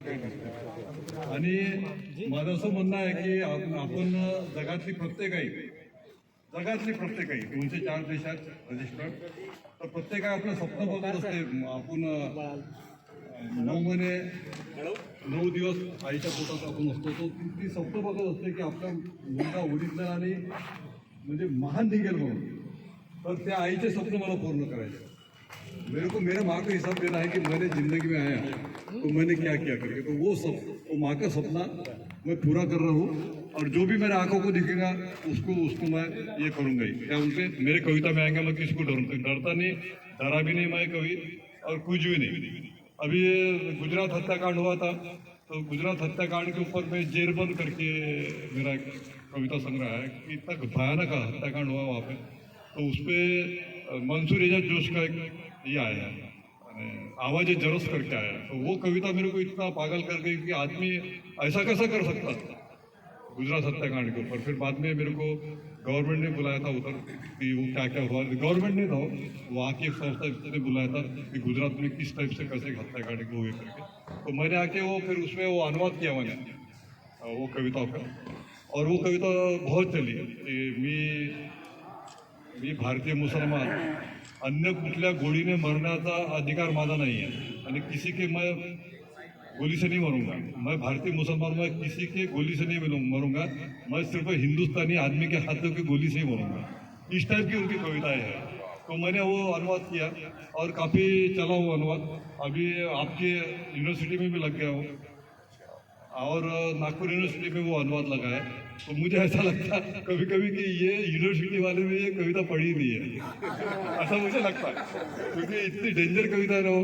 आणि माझं असं म्हणणं आहे की आपण जगातली प्रत्येक आई 204 देशात रजिस्टर्ड, तर प्रत्येक आई आपलं स्वप्न बघत असते. आपण 9 दिवस आईच्या पोटात आपण असतो, तो ती स्वप्न बघत असते की आपला मुलगा ओरिजिनल आणि म्हणजे महान निघेल म्हणून. तर त्या आईचे स्वप्न मला पूर्ण करायचे. मेरे को मेरे माँ को हिसाब देना है कि मैंने जिंदगी में आया तो मैंने क्या किया करके, तो वो माँ का सपना मैं पूरा कर रहा हूँ। और जो भी मेरे आंखों को दिखेगा उसको मैं ये करूँगा ही। क्या उनसे मेरे कविता में आएंगे, मैं किसको डरता नहीं, डरा भी नहीं मैं कभी, और कुछ भी नहीं। अभी गुजरात हत्याकांड हुआ था, तो गुजरात हत्याकांड के ऊपर मैं जेरबंद करके मेरा एक कविता संग्रह है कि इतना भयानक हत्याकांड हुआ वहाँ पे, तो उस पर मंसूर एजाज जोश का एक ये आया है, आवाज़ जरस करके आया। तो वो कविता मेरे को इतना पागल कर गई कि आदमी ऐसा कैसा कर सकता था गुजरात हत्याकांड के ऊपर। फिर बाद में मेरे को गवर्नमेंट ने बुलाया था उधर कि वो क्या क्या हुआ। गवर्नमेंट ने था, वहाँ की एक संस्था ने बुलाया था कि गुजरात में किस टाइप से कैसे हत्याकांड हुए करके। तो मैंने आके वो फिर उसमें वो अनुवाद किया मैंने वो कविताओं का, और वो कविता बहुत चली कि मी भारतीय मुसलमान, अन्य कुठल्या गोळीने मरण्याचा अधिकार माझा नहीं है, आणि किसी के मैं गोली से नहीं मरूंगा। मैं भारतीय मुसलमान, मैं किसी के गोली से नहीं मरूंगा, मैं सिर्फ हिंदुस्तानी आदमी के हाथों की गोली से ही मरूंगा। इस टाइप की उनकी कविताएं हैं। तो मैंने वो अनुवाद किया और काफ़ी चला वो अनुवाद। अभी आपके यूनिवर्सिटी में भी लग गया हूँ, और नागपुर यूनिवर्सिटी में वो अनुवाद लगा है। तो मुझे ऐसा लगता है कभी कभी कि ये यूनिवर्सिटी वाले में ये कविता पढ़ी नहीं है, ऐसा मुझे लगता है, क्योंकि इतनी डेंजर कविता है ना वो,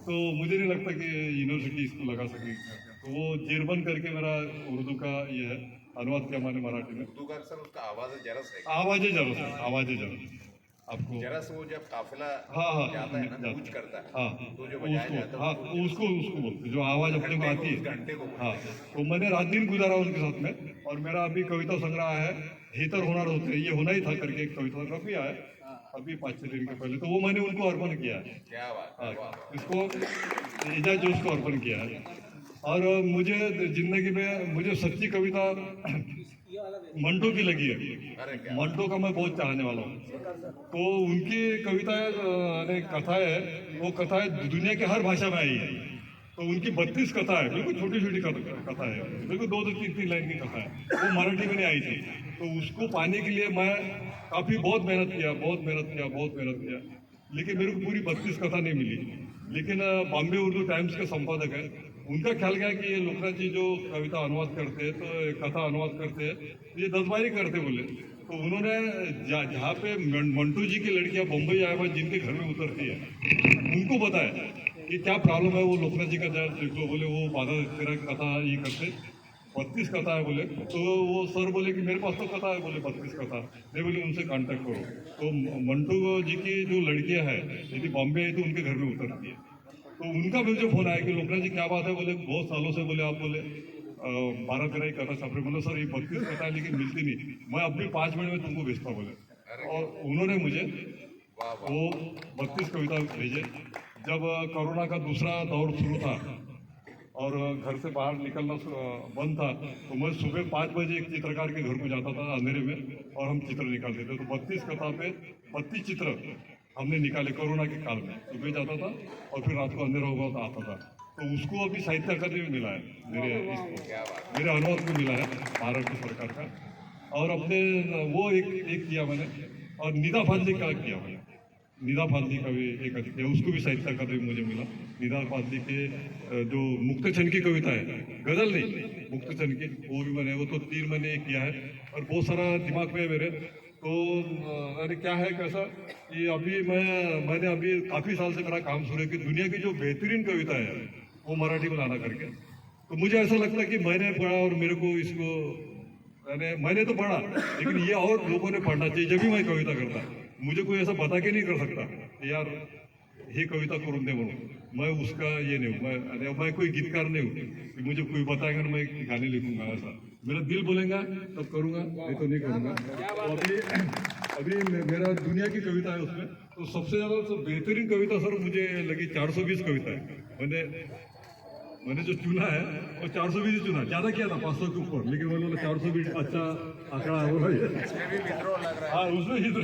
तो मुझे नहीं लगता कि यूनिवर्सिटी इसको लगा सकेगी। तो वो जेरबंद करके मेरा उर्दू का ये है, अनुवाद किया मैंने मराठी में। उर्दू का अक्सर उसका आवाज़ जरस है, आवाज़ जरस आपको जरस वो जब काफिला हाँ जाता है ना, कूच करता है, हाँ, तो जो बजाया जाता है उसको बोलते, जो आवाज़ अपने को आती है। घंटे को हाँ, तो मैंने रात दिन गुजारा उनके साथ में। और मेरा अभी कविता संग्रह है हे तर होणार होते, ये होना ही था करके एक कविता संग्रह भी आया अभी 5-6 दिन के पहले, तो वो मैंने उनको अर्पण किया है। क्या बात है, वाह, वाह। इसको एजाज जोश को अर्पण किया है। और मुझे जिंदगी में मुझे सच्ची कविता मंटो की लगी है। अरे क्या मंटो का मैं बहुत चाहने वाला हूँ। तो उनकी कविताएं कथाएं है, वो कथाएं दुनिया की हर भाषा में आई है। तो उनकी 32 कथा है, बिल्कुल छोटी छोटी कथा है, बिल्कुल 2-2, 3-3 लाइन की कथा है, वो मराठी में नहीं आई थी। तो उसको पाने के लिए मैं बहुत मेहनत किया, लेकिन मेरे को पूरी 32 कथा नहीं मिली। लेकिन बॉम्बे उर्दू टाइम्स के संपादक है, उनका ख्याल गया कि ये लोकराज जी जो कविता अनुवाद करते हैं, तो कथा अनुवाद करते हैं, ये 10 बार ही करते बोले। तो उन्होंने जहाँ पे मंटू जी की लड़कियाँ बम्बई आए हुए जिनके घर में उतरती है, उनको बताया कि क्या प्रॉब्लम है। वो लोकनाथ जी का देख लो बोले, वो बाधा तेरा कथा ये करते 32 कथा है बोले। तो वो सर बोले कि मेरे पास तो कथा है बोले 32 कथा नहीं, बोले उनसे कांटेक्ट करो। तो मंटू जी की जो लड़कियां हैं यदि बॉम्बे है तो उनके घर में उतरती है। तो उनका मुझे फोन आया कि लोकनाथ जी क्या बात है, बोले बहुत सालों से बोले आप बोले 12-13 ही कथा छाप रहे, बोले सर ये 32 कथा है लेकिन मिलती नहीं, मैं अब भी 5 मिनट में तुमको भेजता बोले। और उन्होंने मुझे वो 32 कविता भेजे। जब कोरोना का दूसरा दौर शुरू था और घर से बाहर निकलना बंद था, तो मैं सुबह 5 बजे एक चित्रकार के घर को जाता था अंधेरे में, और हम चित्र निकालते थे। तो 32 कथा पे 32 चित्र हमने निकाले कोरोना के काल में। सुबह जाता था और फिर रात को अंधेरा हुआ तो आता था। तो उसको अभी साहित्य अकादमी में मिला है, मेरे अनुवाद को मिला है महाराष्ट्र सरकार का। और अपने वो एक किया मैंने, और निदा फाजली का किया मैंने। निदा फाजली का भी एक किया, उसको भी साहित्य अकादमी मुझे मिला। निदा फाजली के जो मुक्तछन की कविता है, गजल नहीं मुक्तछन की, वो भी मैंने, वो तो 3 महीने किया है। और बहुत सारा दिमाग में है मेरे। तो अरे क्या है कैसा कि अभी मैंने अभी काफ़ी साल से मेरा काम शुरू है कि दुनिया की जो बेहतरीन कविता है वो मराठी में लाना करके। तो मुझे ऐसा लगता है कि मैंने पढ़ा और मेरे को इसको मैंने तो पढ़ा, लेकिन ये और लोगों ने पढ़ना चाहिए जब भी मैं कविता करता। मुझे कोई ऐसा बता के नहीं कर सकता यार ही कविता करून दे म्हणून, मैं उसका ये नहीं हूँ, मैं कोई गीतकार नहीं हूँ कि मुझे कोई बताएगा ना मैं गाने लिखूंगा। ऐसा मेरा दिल बोलेगा तब करूँगा, नहीं तो नहीं करूँगा। तो अभी मेरा दुनिया की कविता है उसमें, तो सबसे ज़्यादा तो बेहतरीन कविता सर मुझे लगी 420 कविता है। मैंने मैंने जो चुना है वो 420 ही चुना, ज्यादा किया था 500 के ऊपर, लेकिन मैंने बोला 420 अच्छा आंकड़ा है बोला ये। हाँ उसमें ही तो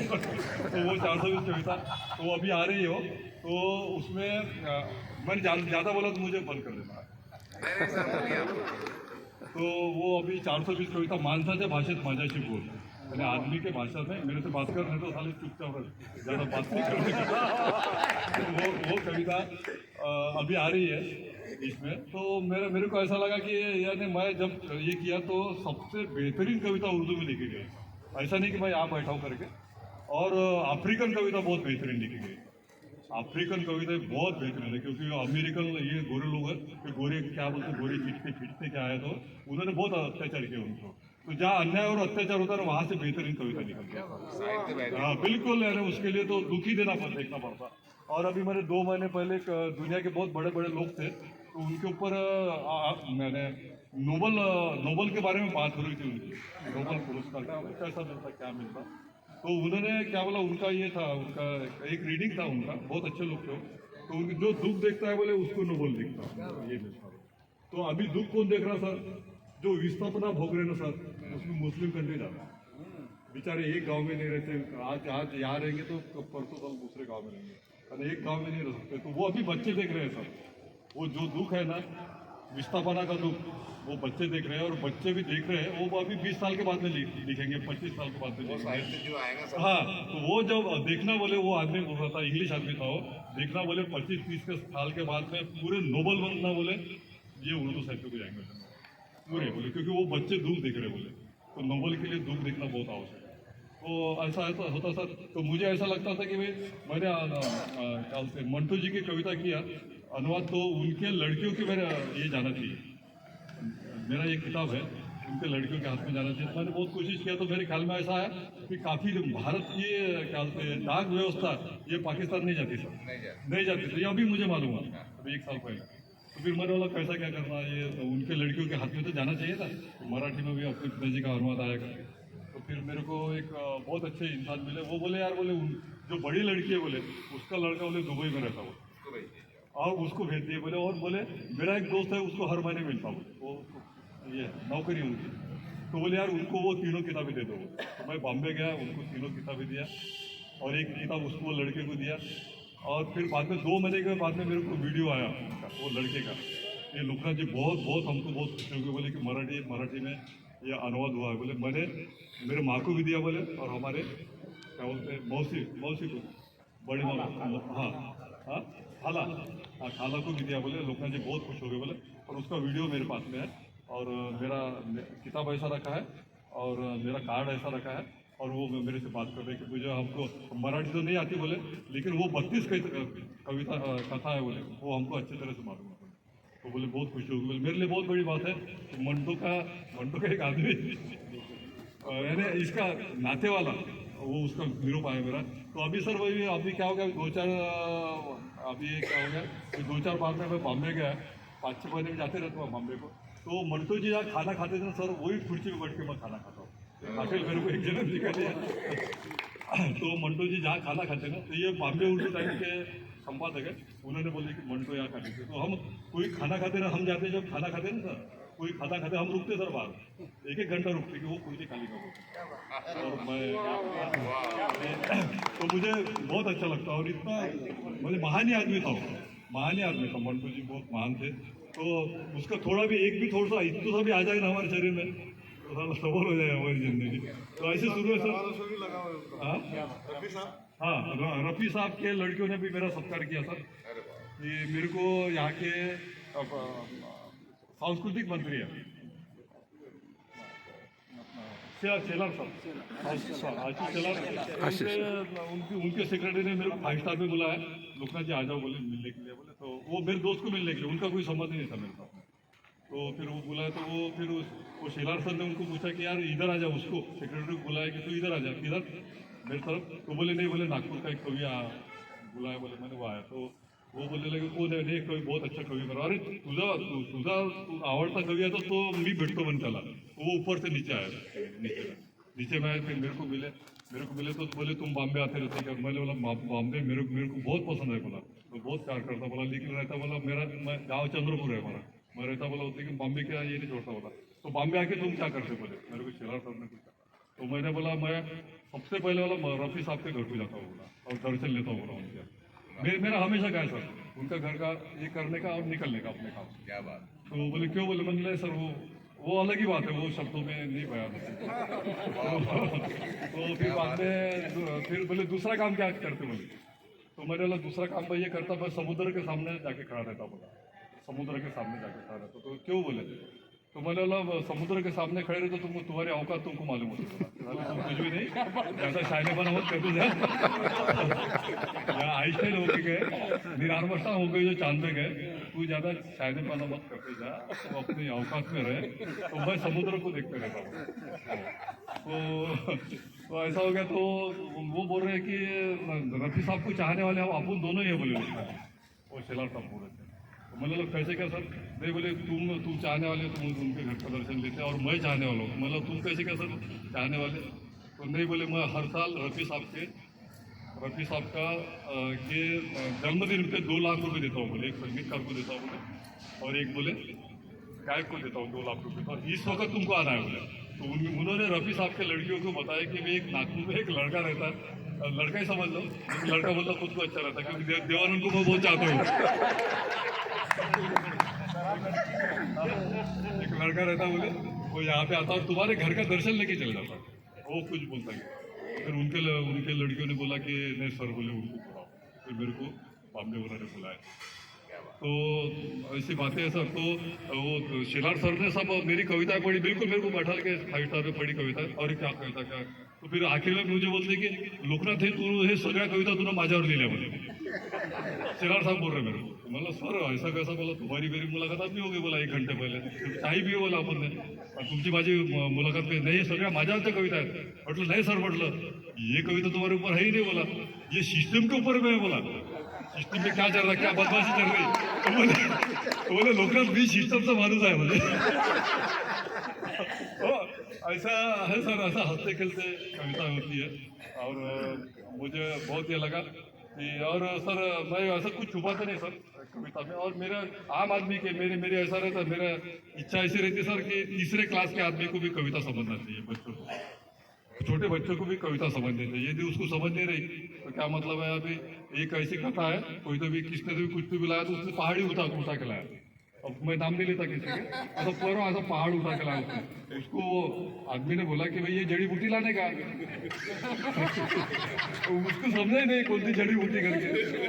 वो 420 कविता तो वो अभी आ रही हो, तो उसमें मैंने ज्यादा बोला तो मुझे बंद कर देना। तो वो अभी 420 कविता माणसाच्या भाषेत माझ्याशी बोल, मैंने आदमी के भाषा में मेरे से बात कर रहे तो साले चुपचाप रहे, ज्यादा बात नहीं करने तो वो कविता अभी आ रही है इसमें। तो मेरे को ऐसा लगा कि यानी मैं जब ये किया तो सबसे बेहतरीन कविता उर्दू में लिखी गई, ऐसा नहीं कि मैं यहाँ बैठा हूँ करके। और अफ्रीकन कविता बहुत बेहतरीन लिखी गई, अफ्रीकन कविता बहुत बेहतरीन है, क्योंकि अमेरिकन ये गोरे लोग हैं, तो गोरे क्या बोलते हैं, गोरे खींचते क्या है, तो उन्होंने बहुत अत्याचार किया उनको, तो जहाँ अन्याय और अत्याचार होता है वहाँ से बेहतरीन कविता निकलती है। हाँ बिल्कुल है ना, उसके लिए तो दुखी देखना पड़ता। और अभी मैंने 2 महीने पहले दुनिया के बहुत बड़े बड़े लोग थे, तो उनके ऊपर मैंने नोबल के बारे में बात हो रही थी उनकी, नोबल पुरस्कार कैसा मिलता क्या मिलता, तो उन्होंने क्या बोला, उनका ये था, उनका एक रीडिंग था उनका, बहुत अच्छे लोग थे, तो उनकी जो दुख देखता है बोले उसको नोबल दिखता ये मिलता। तो अभी दुख कौन देख रहा सर, जो विस्थापना भोग रहे ना सर, उसमें मुस्लिम कंट्री जाता है, बेचारे एक गांव में नहीं रहते, आज यहाँ रहेंगे तो परसों साल दूसरे गांव में रहेंगे, और एक गांव में नहीं रह सकते, तो वो अभी बच्चे देख रहे हैं सर, वो जो दुख है ना विस्थापना का दुख, वो बच्चे देख रहे हैं, और बच्चे भी देख रहे हैं, वो अभी 20 साल के बाद में लिखेंगे, 25 साल के बाद में लिखेंगे। जो आएगा सब हाँ तो वो जब देखना बोले, वो आदमी बोल रहा था, इंग्लिश आदमी था वो, देखना बोले 25-30 के साल के बाद में पूरे नोबल बनना बोले, ये उर्दू साहित्य को जाएंगे पूरे बोले, क्योंकि वो बच्चे दुख देख रहे बोले, तो नोबल के लिए दुख देखना बहुत आवश्यक है। तो ऐसा होता सर, तो मुझे ऐसा लगता था कि भाई मैंने क्या बोलते मंटू जी की कविता किया अनुवाद, तो उनके लड़कियों की मेरा ये जाना चाहिए, मेरा ये किताब है उनके लड़कियों के हाथ में जाना चाहिए। मैंने बहुत कोशिश किया, तो मेरे ख्याल में ऐसा है कि काफ़ी भारत की क्या बोलते हैं डाक व्यवस्था, ये पाकिस्तान नहीं जाती सर, नहीं जाती सर, ये अभी मुझे मालूम है, अभी 1 साल पहले। तो फिर मैंने बोला कैसा क्या करना, ये उनके लड़कियों के हाथ में तो जाना चाहिए था, मराठी में भी अपनी पिता जी का अनुवाद आएगा। तो फिर मेरे को एक बहुत अच्छे इंसान मिले, वो बोले यार बोले जो बड़ी लड़की है बोले उसका लड़का बोले दुबई में रहता, और उसको भेज दिए बोले, और बोले मेरा एक दोस्त है उसको हर महीने मिलता बोले, वो ये नौकरी उनकी, तो बोले यार उनको वो तीनों किताबें दे दो। तो मैं बॉम्बे गया, उनको तीनों किताबें दिया, और एक किताब उसको लड़के को दिया, और फिर बाद में 2 महीने के बाद में मेरे को वीडियो आया उनका, वो लड़के का, ये लोकनाथ जी बहुत हमको बहुत खुशी हो गई, बोले कि मराठी में ये अनुवाद हुआ है, बोले मैंने मेरे माँ को भी दिया बोले, और हमारे क्या बोलते हैं मौसी को, बड़ी माँ, हाँ खाला को भी दिया बोले, लोकनाथ जी बहुत खुश हो गए बोले, और उसका वीडियो मेरे पास में है, और मेरा किताब ऐसा रखा है, और मेरा कार्ड ऐसा रखा है, और वो मेरे से बात कर रहे हैं कि मुझे हमको मराठी तो नहीं आती बोले, लेकिन वो 32 कविता कथा है बोले, वो हमको अच्छी तरह से मालूम है। तो बोले बहुत खुशी होगी, बोले मेरे लिए बहुत बड़ी बात है कि मंटो का एक आदमी यानी इसका नाते वाला, वो उसका निरूप आया मेरा। तो अभी सर वही अभी क्या हो गया, 2-4 बार में मैं बॉम्बे गया, 5-6 महीने में जाते रहता हूँ बॉम्बे को, तो मंटो जी यहाँ खाना खाते थे ना सर, वही कुर्सी में बैठ के मैं खाना खाता हूँ, आखिर मेरे को एक जन्म दिखा दिया। तो मंटो जी जहाँ खाना खाते ना, तो ये बॉम्बे उर्दू टाइम के संपादक है, उन्होंने बोले कि मंटो यहाँ खाते थे, तो हम कोई खाना खाते ना, हम जाते जब खाना खाते ना सर, कोई खाना खाते हम रुकते सर बाहर, 1-1 घंटा रुकते कि वो कुर्सी खाली कर देते, और मैं तो मुझे बहुत अच्छा लगता, और इतना मतलब महान आदमी था मंटो जी, बहुत महान थे। तो उसका थोड़ा भी थोड़ा सा इतना सा भी आ जाए ना हमारे शरीर में, तो सारा सवाल हो जाए हमारी जिंदगी। तो ऐसे शुरू है सर। हाँ रफ़ी साहब के लड़कियों ने भी मेरा सत्कार किया सर, ये मेरे को यहाँ के सांस्कृतिक मंत्री है शेलार साहब, उनके सेक्रेटरी ने मेरे को 5 स्टार में बुलाया, लोकनाथ जी आ जाओ बोले मिलने के लिए, बोले तो वो मेरे दोस्त को मिलने के लिए, उनका कोई संबंध नहीं था मेरे साथ। तो फिर वो बुलाया, तो वो शेलार सर ने उनको पूछा कि यार इधर आ जाओ, उसको सेक्रेटरी को बुलाया कि तू इधर आ जा, किधर मेरे तरफ, तो बोले नहीं, बोले नागपुर का एक कवि बुलाया, बोले मैंने वो आया, तो वो बोलने लगे कौन है, नहीं कवि बहुत अच्छा कवि करा, अरे तुझा आवडता कवि है तो मी भेटतो पण त्याला, वो ऊपर से नीचे आया, नीचे में आए, फिर मेरे को मिले तो बोले तुम बॉम्बे आते रहते क्या, मैंने बोला बॉम्बे मेरे को बहुत पसंद है, बोला तो बहुत प्यार करता, बोला लेकिन रहता, बोला मेरा गाँव चंद्रपुर है, बोला मैं रहता बोला होता कि बॉम्बे क्या ये नहीं छोड़ता बोला, तो बॉम्बे आके तुम क्या करते बोले, मेरे को शेलार सर ने पूछा। तो मैंने बोला मैं सबसे पहले वाला रफी साहब के घर को जाता हूँ बोला और दर्शन लेता हूँ बोला उनके। मेरा हमेशा क्या है सर, उनका घर का ये करने का और निकलने का अपने काम। क्या बात। तो बोले क्यों, बोले मैंने सर वो अलग ही बात है, वो शब्दों में नहीं बयान होती। तो फिर बाद में फिर बोले दूसरा काम क्या करते बोले, तो मैंने बोला दूसरा काम मैं ये करता, मैं समुद्र के सामने जाके खड़ा रहता बोला, समुद्र के सामने जाके खड़ा रहता। तो क्यों बोले, तो मैंने बोला समुद्र के सामने खड़े रहते तुम, तुम्हारी औकात तुमको मालूम होती बोला, तुम कुछ भी नहीं जैसा शायने बना मत कर दो या आइंस्टाइन होके गए, नील आर्मस्ट्रांग हो गए जो चांद पे गए, तू ज्यादा शायने बना मत करते जा, तो अपनी औकात में रहे। तो मैं समुद्र को देखते रहता हूँ। तो ऐसा हो गया। तो वो बोल रहे हैं कि रफी साहब को चाहने वाले हम अपन दोनों ही है बोले, वो शेलार साहब बोल रहे थे। तो मैंने लोग कैसे क्या सर, नहीं बोले तुम चाहने वाले तुम उनके घर का दर्शन लेते और मैं चाहने वाला हूँ। मतलब तुम कैसे क्या सर चाहने वाले, तो नहीं बोले मैं हर साल रफी साहब का के जन्मदिन पे 2 लाख रुपए देता हूँ बोले, एक संगीतकार को देता हूँ बोले और एक बोले गायक को देता हूँ 2 लाख रुपए, और इस वक्त तुमको आना है बोले। तो उन्होंने रफी साहब के लड़कियों को बताया कि भाई एक नागपुर में एक लड़का रहता है, लड़का ही समझ लो, लड़का बोलता खुद को अच्छा रहता है क्योंकि देवानंद को मैं बहुत चाहता हूँ। एक लड़का रहता बोले वो यहाँ पे आता और तुम्हारे घर का दर्शन लेके चल जाता, वो कुछ बोलता है। फिर उनके लड़कियों ने बोला कि नहीं सर बोले उनको बुलाओ, फिर मेरे को बॉम्बे उन्होंने बुलाया। तो ऐसी बातें हैं सर। तो वो शेलार सर ने सब मेरी कविताएं पढ़ी, बिल्कुल मेरे को बैठा के 5 स्टार में पढ़ी कविता, और क्या कविता क्या। तो फिर आखिर में मुझे बोलते की लोकनाथ हे तू हे सगळ्या कविता तुला माझ्यावर लिहिल्या बोले, शेलार साहब बोल रहे मेरे को। मतलब सर ऐसा कैसा, बोला तुम्हारी मेरी मुलाकात आज भी होगी बोला 1 घंटे पहले, चाय भी बोला आपण ने, तुमची माझी मुलाकात पे नहीं सगळ्या माझ्यावरच्या कविता आहेत। म्हटलं नहीं सर, म्हटलं ये कविता तुम्हारे ऊपर है ही नहीं बोला, ये सिस्टम के ऊपर में है बोला, सिस्टम में क्या चल रहा है, क्या बदमाशी चल रही। तो बोले लोकनाथ भी सिस्टमचा माणूस आहे म्हणजे। ऐसा है सर, ऐसा हंसते खेलते कविता होती है। और मुझे बहुत ये लगा कि, और सर मैं ऐसा कुछ छुपाता नहीं सर कविता में, और मेरा आम आदमी के मेरे ऐसा रहता, मेरा इच्छा ऐसी रहती सर कि तीसरे क्लास के आदमी को भी कविता समझना चाहिए, बच्चों को, छोटे बच्चों को भी कविता समझनी चाहिए। यदि उसको समझ नहीं रही तो क्या मतलब है। अभी एक ऐसी कथा है, कोई तो भी किसने तो भी कुछ भी लाया तो उसने पहाड़ी उठा के लाया। अब मैं नाम नहीं लेता किसी के, ऐसा पूरा ऐसा पहाड़ उठा के लाया उसने। उसको आदमी ने बोला कि भाई ये जड़ी बूटी लाने का। तो उसको समझा ही नहीं कौन सी जड़ी बूटी करके,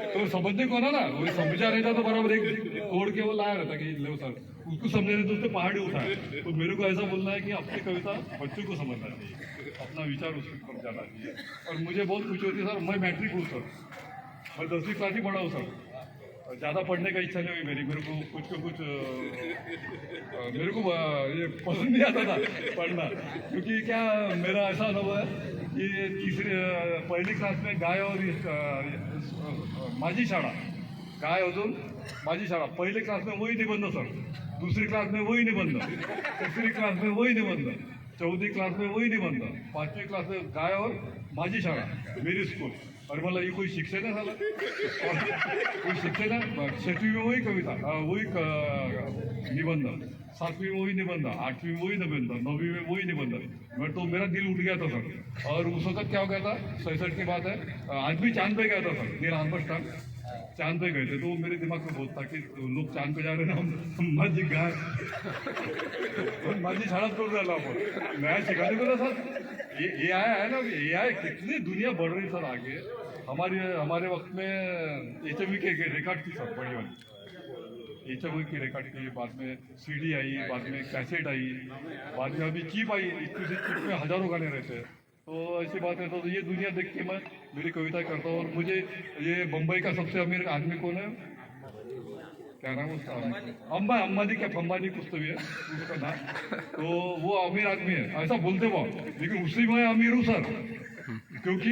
तो समझने को ना वो समझा रहता तो बराबर एक तोड़ के वो लाया रहता कि लो सर, उसको समझने नहीं तो उसने पहाड़ी उठाया। तो मेरे को ऐसा बोलना है कि अपनी कविता बच्चों को समझना चाहिए, अपना विचार उसको समझाना चाहिए। और मुझे बहुत खुशी होती है सर, मैं मैट्रिक हूँ सर, मैं 10वीं क्लास ही पढ़ा हूँ सर, ज़्यादा पढ़ने का इच्छा नहीं हुई मेरी, मेरे को कुछ मेरे को ये पसंद नहीं आता था पढ़ना, क्योंकि क्या मेरा ऐसा अनुभव है कि पहली क्लास में गाय और माझी शाळा, गाय अजून माझी शाळा, पहली क्लास में वही निबंध सर, दूसरी क्लास में वही निबंध, तीसरी क्लास में वही निबंध, चौथी क्लास में वही निबंध, 5वीं क्लास में गाय और माझी शाळा मेरी स्कूल। और मतलब ये कोई शिक्षण है साला, कोई शिक्षण है। 6वीं में वही कविता, वही निबंध, 7वीं में वही निबंध, 8वीं में वही निबंध, 9वीं में वही निबंध। मैं तो मेरा दिल उठ गया था सर। और उस वक्त क्या हो गया था, 67 की बात है, आज भी चांद पे गया था सर, नील आर्मस्ट्रांग चांद पे गए थे। तो मेरे दिमाग में बहुत था कि लोग चांद पे जा रहे ना, माझी गाय माझी शाळा करून राहिला आपण, नया शिकाने को ना सर। ये आया है ना, ये आया, कितनी दुनिया बढ़ रही सर आगे। हमारे वक्त में HMV के रिकॉर्ड थी सर, बड़ी वाली HMV की रिकॉर्ड की, बाद में CD आई, बाद में कैसेट आई, बाद में अभी चिप आई, इतनी चिप में हजारों गाने रहते हैं। तो ऐसी बात है। तो ये दुनिया देख के मैं मेरी कविता करता हूँ। और मुझे ये मुंबई का सबसे अमीर आदमी कौन है, क्या नाम उसका, अंबानी क्या फंबानी कुछ तो भी है उसका नाम, तो वो अमीर आदमी है ऐसा बोलते वो, लेकिन उससे मैं अमीर हूँ सर, क्योंकि